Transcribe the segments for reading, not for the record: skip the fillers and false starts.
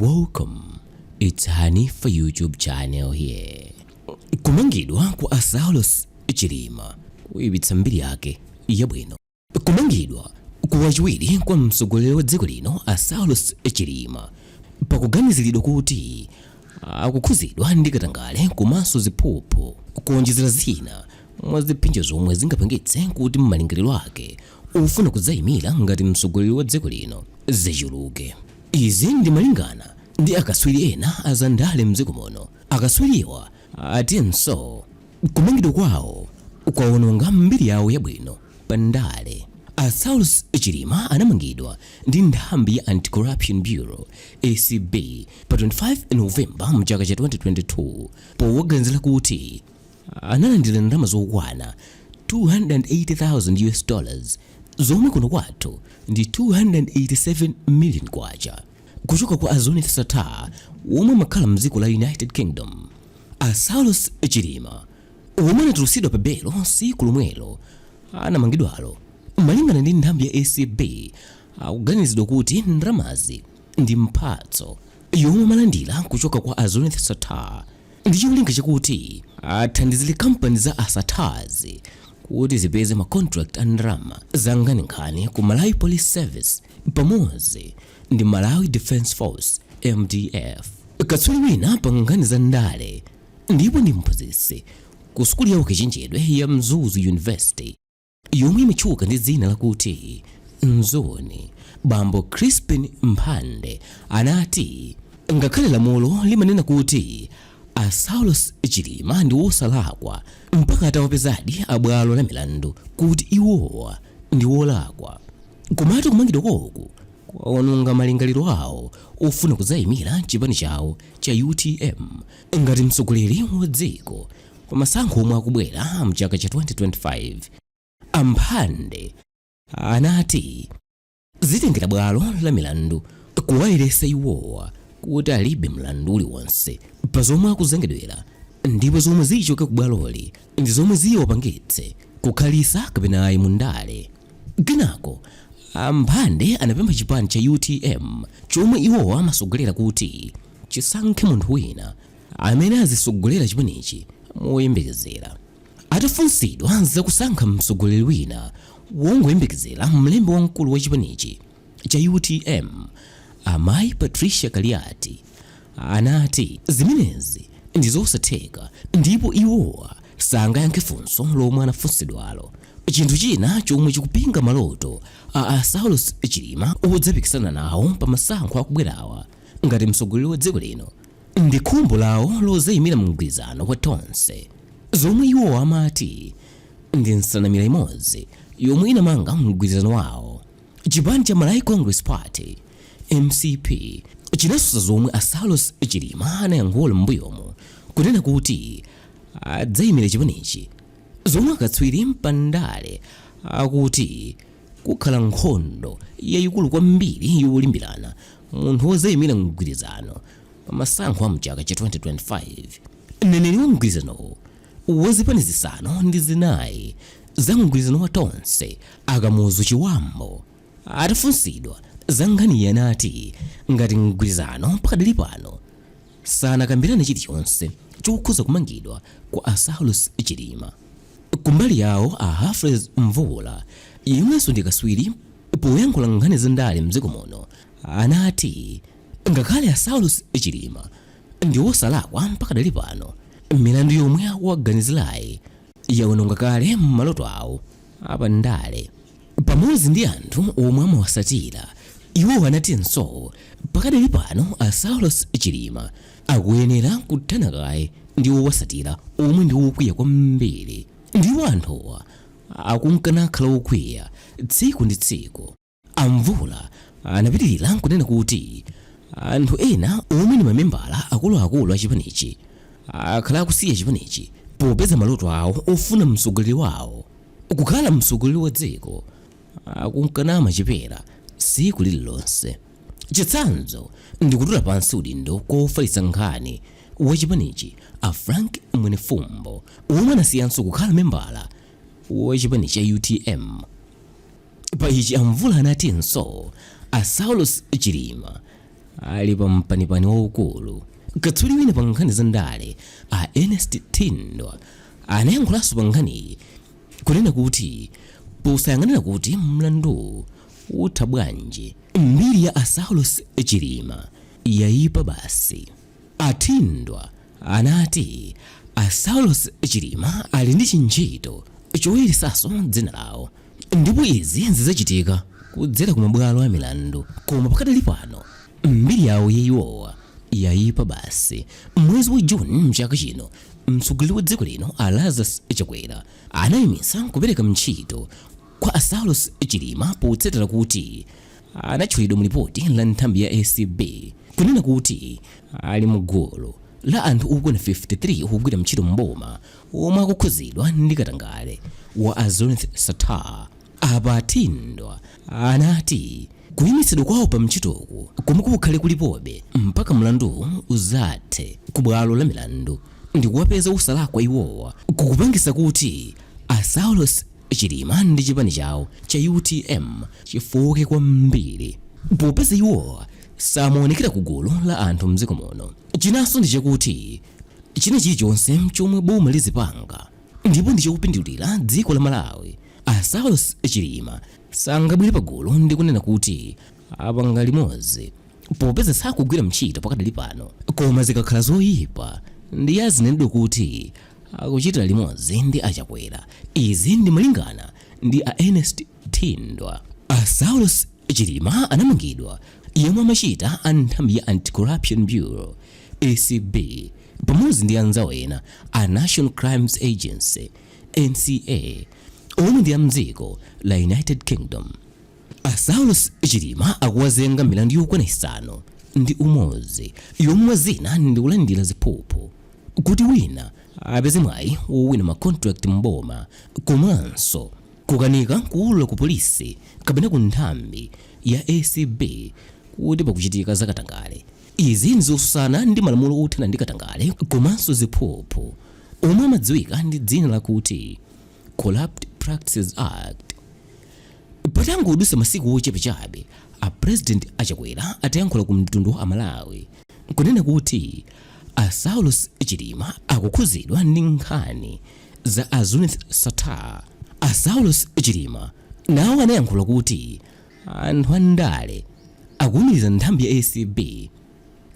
Welcome, it's Honey for YouTube channel here. Kumangidwa kwa Saulos Chilima kuibitsa mbiri yake yabwino. Kumangidwa kwa wachiwiri kwa mtsogoleri wa dziko lino Saulos Chilima pakuganiziridwa kuti akukhudzidwa ndi katangale komanso ziphuphu kwawonjezera zina mwa zophinja zomwe zingapangitse kuti malingaliro ake ofuna kudzaimira ngati mtsogoleri wa dziko lino zichuluke. Izi ndi malingana ndi akatsiwri ena azandale mdziko muno. Akatswiriwa atinso kumangidwa kwawo kwawononga mbiri yawo yabwino pa Ndale. Saulos Chilima anamangidwa ndi nthambi ya Anti-Corruption Bureau ACB pa 25 Novemba mchaka cha 2022 powaganizira kuti analandira ndalama zokwana $280,000 zomwe kuno kwathu ndi 287 million kwacha kuchoka kwa azoni Latha womwe makhala mdziko la United Kingdom. Saulos Chilima womwe anatulusidwa pa belo siku lomwelo anamangidwalo malingana ndi nthambi ya ACB akuganizidwa kuti ndalamazi ndi mphatso yomwe amalandira kuchoka kwa azoni Latha ndi cholinga chakuti athandizire kampani za asatazi kuti zipeze ma contract a ndalama zanganinkhani ku Malawi Police Service pamodzi ndi Malawi Defense Force MDF. Katswiri wina pa nkhani za Ndale ndipo ndi mphunzitsi ku sukulu ya ukachenjedwe ya Mzuzu University yomwe imetchuka ndi dzina lakuti Mzoni. Bambo Crispin Mphande anati ngakhale lamulo limanena kuti Saulos Chilima ndi wosalakwa mpaka atawapezadi abwalo la milandu kuti iwowa ndi wolakwa, komatu kumangidwa koku kwawononga malingaliro awo ofuna kudzaimira chipani chawo cha UTM ngati mtsogoleri wa dziko pa masankho omwe akubwera mchaka cha 2025. Amphande anati zitengera bwalo la milandu kuwayeretsa iwowa kuti alibe mlandu uliwonse pa zomwe akuzengedwera ndipo zomwe zichoke ku bwaloli ndi zomwe ziwapangitse kukhalisa kapena ayi mu Ndale. Kenako Amphande anapempha chipani cha UTM chomwe iwowa amasogolera kuti chisankhe munthu wina amene azisogolera chipanichi moyembekezera. Atafunsidwa za kusankha mtsogoleri wina wongoyembekezera mlembi wamkulu wa chipanichi cha UTM amayi Patricia Kaliati anati zimenezi ndi zosatheka ndipo iwowa sangayankhe funso lomwe anafunsidwalo. Chinthu china chomwe chikupinga maloto a Saulos Chilima odzapikisana nawo pa masankho akubwerawa ngati mtsogoleri wa dziko lino ndi khumbo lawo lozayimira mgwirizano wa tonse, zomwe iwowa amati ndi nsanamira imodzi yomwe inamanga mgwirizano wawo. Chipani cha Malawi Congress Party MCP chinasusa zomwe Saulos Chilima anayankhula m'mbuyomo kunena kuti adzayimira chipanichi, zomwe akatswiri pa Ndale akuti kukhala nkhondo yayikulu kwambiri yolimbirana munthu wozayimira mgwirizano pa masankho a mchaka cha 2025. Mneneri wa mgwirizanowo wazipani zisanu ndi zinayi za mgwirizano wa tonse Akamuzu Chiwambo atafunsidwa za nkhani anati ngati mgwirizano pakadali pano sanakambirane chilichonse chokhuza kumangidwa kwa Saulos Chilima. Kumbali yawo Hafrez Mvula yemwenso ndi katswiri poyankhula nkhani za Ndale mdziko muno anati ngakhale Saulos Chilima ndi wosalakwa mpakadali pano milandu yomwe waganizirayi yawononga kale maloto awo apa Ndale pamodzi ndi anthu omwe amawasatira. Iwo anatinso pakadali pano Saulos Chilima akuyenera kuthana kaye ndi owasatira omwe ndi wokwiya kwambiri, ndipo anthuwa akunkana khala wokwiya tsiku ndi tsiku. Amvula anapitirira kunena kuti anthu ena omwe ndi mamembala akuluakulu a chipanichi akhala akusiya chipanichi popeza maloto awo ofuna mtsogoleri wawo kukhala mtsogoleri wa dziko akunkana machipera siku lililonse. Chitsanzo ndi kutula pansi udindo kofalitsa nkhani wa chipanichi a Frank Mwenefumbo omwe anasiyanso kukhala membala wa chipani cha UTM. Pa ichi Amvula anatinso Saulos Chilima ali pa mpanipani waukulu. Katswiri wina pa nkhani za Ndale a Ernest Tindwa anayankhulanso pa nkhaniyi kunena kuti posayang'anira kuti mlandu utha bwanji, mbiri ya Saulos Chilima yayipa basi. Atindwa anati Saulos Chilima ali ndi ntchito choyerisanso dzina lawo, ndipo izi zizachitika kudzera ku mabwalo a milandu, koma pakadali pano mbiri yawo yayiwowa yayipa basi. Mwezi wa Juni mchaka chino mtsogoleri wa dziko lino Latha anayimisa kupereka ntchito kwa Saulos Chilima potsatira kuti anatchulidwa mu ripoti la nthambi ya ACB kunena kuti ali mu gulu la anthu okwana 53 ogwira ntchito mboma omwe akukhudzidwa ndi katangale wa azandale. Apa Atindwa anati kuyimitsidwa kwawo pa ntchitoku komwe kukhale kulipobe mpaka mlandu uzathe ku bwalo la milandu ndi kuwapeza usalakwa iwowa kukupangisa kuti Saulos Chilima ndi chipani chawo cha UTM chifoke kwambiri popeza iwowa samaonekera ku gulu la anthu mdziko muno. Chinanso ndi chakuti china chilichonse chomwe boma lizipanga ndipo ndi chakupindulira dziko la Malawi, Saulos Chilima sangabwere pagulu ndi kunena kuti apanga limodzi popeza sakugwira ntchito pakadali pano, koma zikakhala zoyipa ndi yazinenedwa kuti akuchitira limodzi ndi achakwera. Izi ndi malingana ndi a Ernest Tindwa. Saulos Chilima anamangidwa yemwe amachita a nthambi ya Anti-Corruption Bureau ACB pamodzi ndi anzawo ena a National Crimes Agency NCA omwe ndi a mdziko la United Kingdom. Saulos Chilima akuwazenga milandu yokwana 5 ndi umodzi yomwe zina ndi kulandira ziphuphu kuti wina apeze mwayi wowina ma contract mboma, komanso kukanika kuwulula ku polisi kapena ku nthambi ya ACB kuti pakuchitika za katangale. Izi ndizosusana ndi malamulo othana ndi katangale komanso ziphuphu omwe amadziwika ndi dzina lakuti Corrupt Practices Act. Patangodutsa masiku ochepechabe a President achakwera atayankhula ku mtundu wa Malawi kunena kuti Saulos Chilima akukhudzidwa ndi nkhani za azandale. Saulos Chilima nawo anayankhula kuti anthu a Ndale akuwumiriza nthambi ya ACB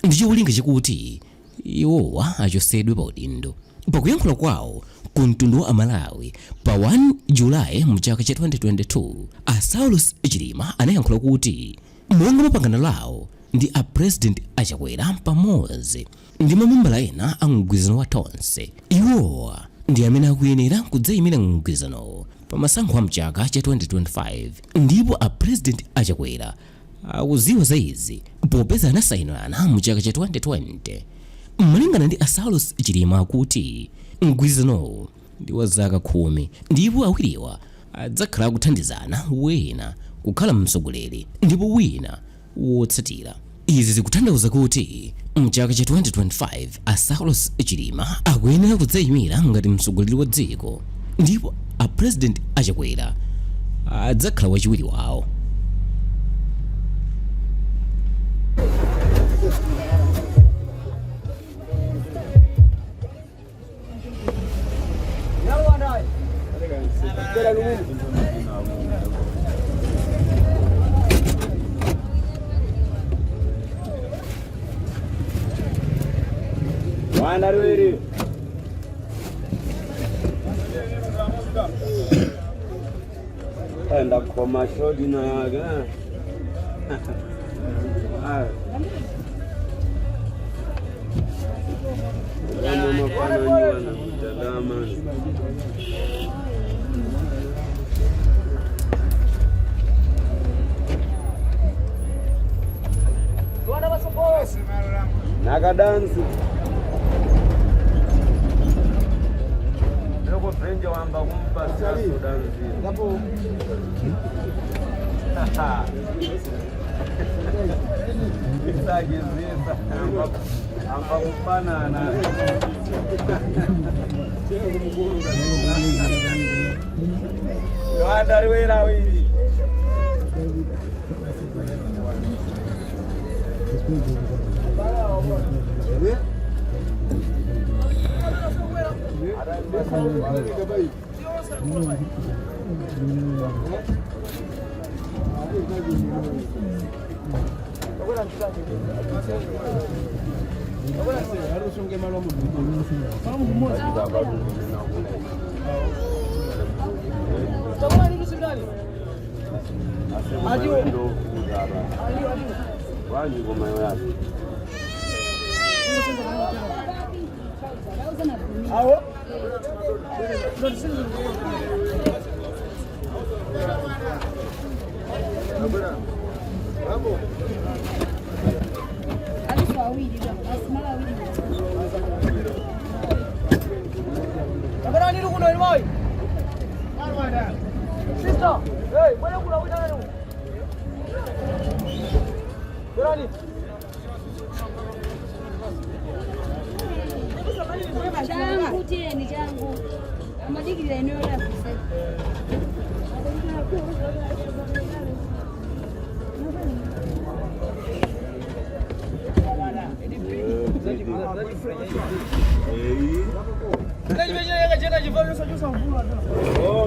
ndi cholinga chakuti iwowa achotsedwe pa udindo. Pakuyankhula kwawo ku mtundu wa Malawi pa 1 Julayi mchaka cha 2022, Saulos Chilima anayankhula kuti monga mapangano lawo ndi a President achakwera pamodzi ndi mamembala ena a mgwirizano wa tonse, iwowa ndi amene akuyenera kudzaimira mgwirizanowo pa masankho a mchaka cha 2025, ndipo a President achakwera akuziwa za izi popeza anasayinirana mchaka cha 2020. Malingana ndi Saulos Chilima akuti mgwirizanowo ndi wa zaka 10 ndipo awiriwa adzakhala kuthandizana, wina kukhala mtsogoleri ndipo wina wotsatira. Izi zikutanthauza kuti mchaka cha 2025 Saulos Chilima akuyenera kudzaimira ngati mtsogoleri wa dziko ndipo a President achakwera adzakhala wachiwiri wawo. Enda koma shodi na yaga. Mama pana nywana mtadama. Naga dansi. Loko penja wamba kumpa saso dansi. Ngapo. Isagizisa amba kupana na. Ndale wera wiri. Oh,